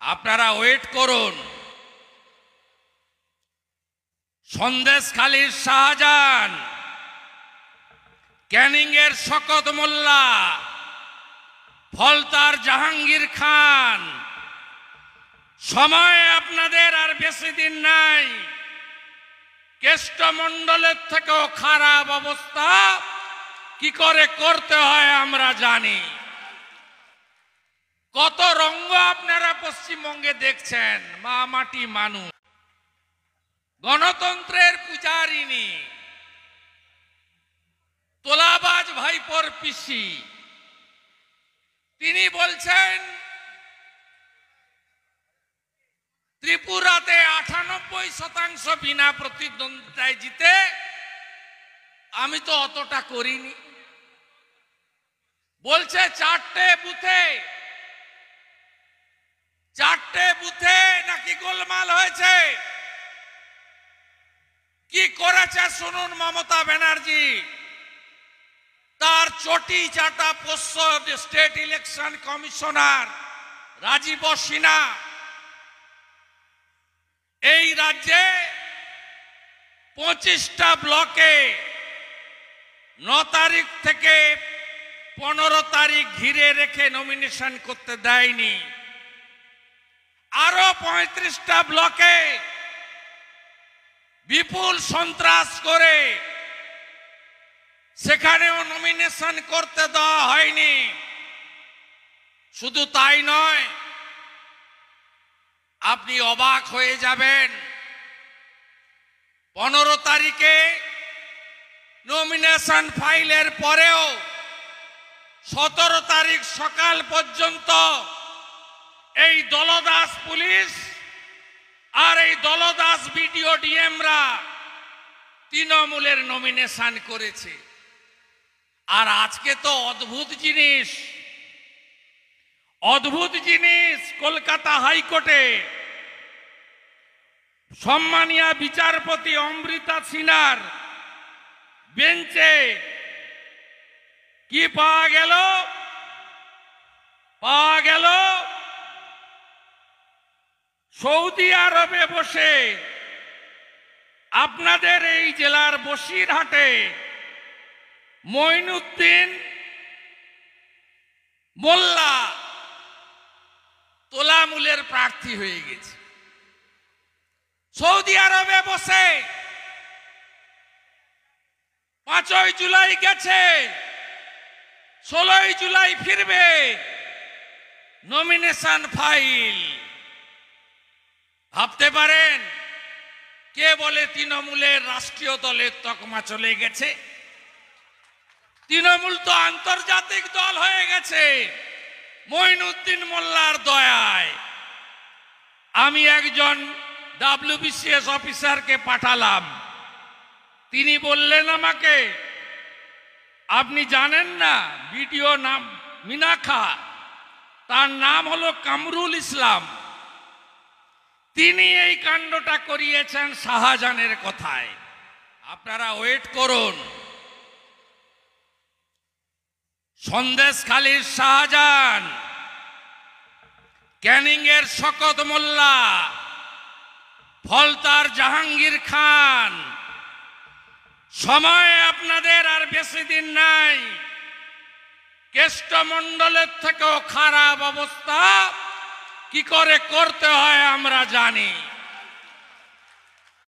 আপনারা ওয়েট করুন। সন্দেশখালীর শাহজাহান, ক্যানিং এর শকত মোল্লা, ফলতার জাহাঙ্গীর খান, সময় আপনাদের আর বেশি দিন নাই। কেষ্টমণ্ডলের থেকেও খারাপ অবস্থা কি করে করতে হয় আমরা জানি। কত রঙ্গ আপনারা পশ্চিমবঙ্গে দেখছেন। মা মাটি মানুষ, গণতন্ত্রের পূজারিনী, তোলাবাজ ভাইপোর পিসি, তিনি বলছেন ত্রিপুরাতে 98% বিনা প্রতিদ্বন্দ্বিতায় জিতে। আমি তো অতটা করিনি। বলছে চারটে বুথে নাকি গোলমাল হয়েছে। কি করেছে শুনুন মমতা ব্যানার্জি। তার চটি চাটা পোষ্য state election commissioner Rajiv Sinha এই রাজ্যে 25টা ব্লকে 9 তারিখ থেকে 15 তারিখ ঘিরে রেখে নমিনেশন করতে দেয়নি। আরো 35টা ব্লকে বিপুল সন্ত্রাস করে সেখানেও নমিনেশন করতে দেওয়া হয়নি। শুধু তাই নয়, আপনি অবাক হয়ে যাবেন, 15 তারিখে নমিনেশন ফাইলের পরেও 17 তারিখ সকাল পর্যন্ত এই দলদাস পুলিশ আর এই দলদাস বিডিও ডিএমরা তৃণমূলের নমিনেশন করেছে। আর আজকে তো অদ্ভুত জিনিস কলকাতা হাইকোর্টে সম্মানীয় বিচারপতি অমৃতা সিনহার বেঞ্চে কি পাওয়া গেল সৌদি আরবে বসে আপনাদের এই জেলার বসিরহাটে মঈনুদ্দিন মোল্লা তোলামূলের প্রার্থী হয়ে গেছে। সৌদি আরবে বসে 5ই জুলাই গেছে, 16ই জুলাই ফিরবে। নমিনেশন ফাইল ভাবতে পারেন কে বলে তৃণমূলের রাষ্ট্রীয় দলের তকমা চলে গেছে। তৃণমূল তো আন্তর্জাতিক দল হয়ে গেছে মঈনুদ্দিন মোল্লার দয়ায়। আমি একজন WBCS অফিসারকে পাঠালাম। তিনি বললেন আমাকে, আপনি জানেন না ভিডিও নাম মিনাখা, তার নাম হলো কামরুল ইসলাম। তিনি এই কাণ্ডটা করিয়েছেন শাহজাহানের কথায়। আপনারা ওয়েট করুন। সন্দেশখালীর শাহজাহান, ক্যানিং এর শকত মোল্লা, ফলতার জাহাঙ্গীর খান, সময় আপনাদের আর বেশি দিন নাই। কেষ্টমণ্ডলের থেকেও খারাপ অবস্থা কি করে করতে হয় আমরা জানি।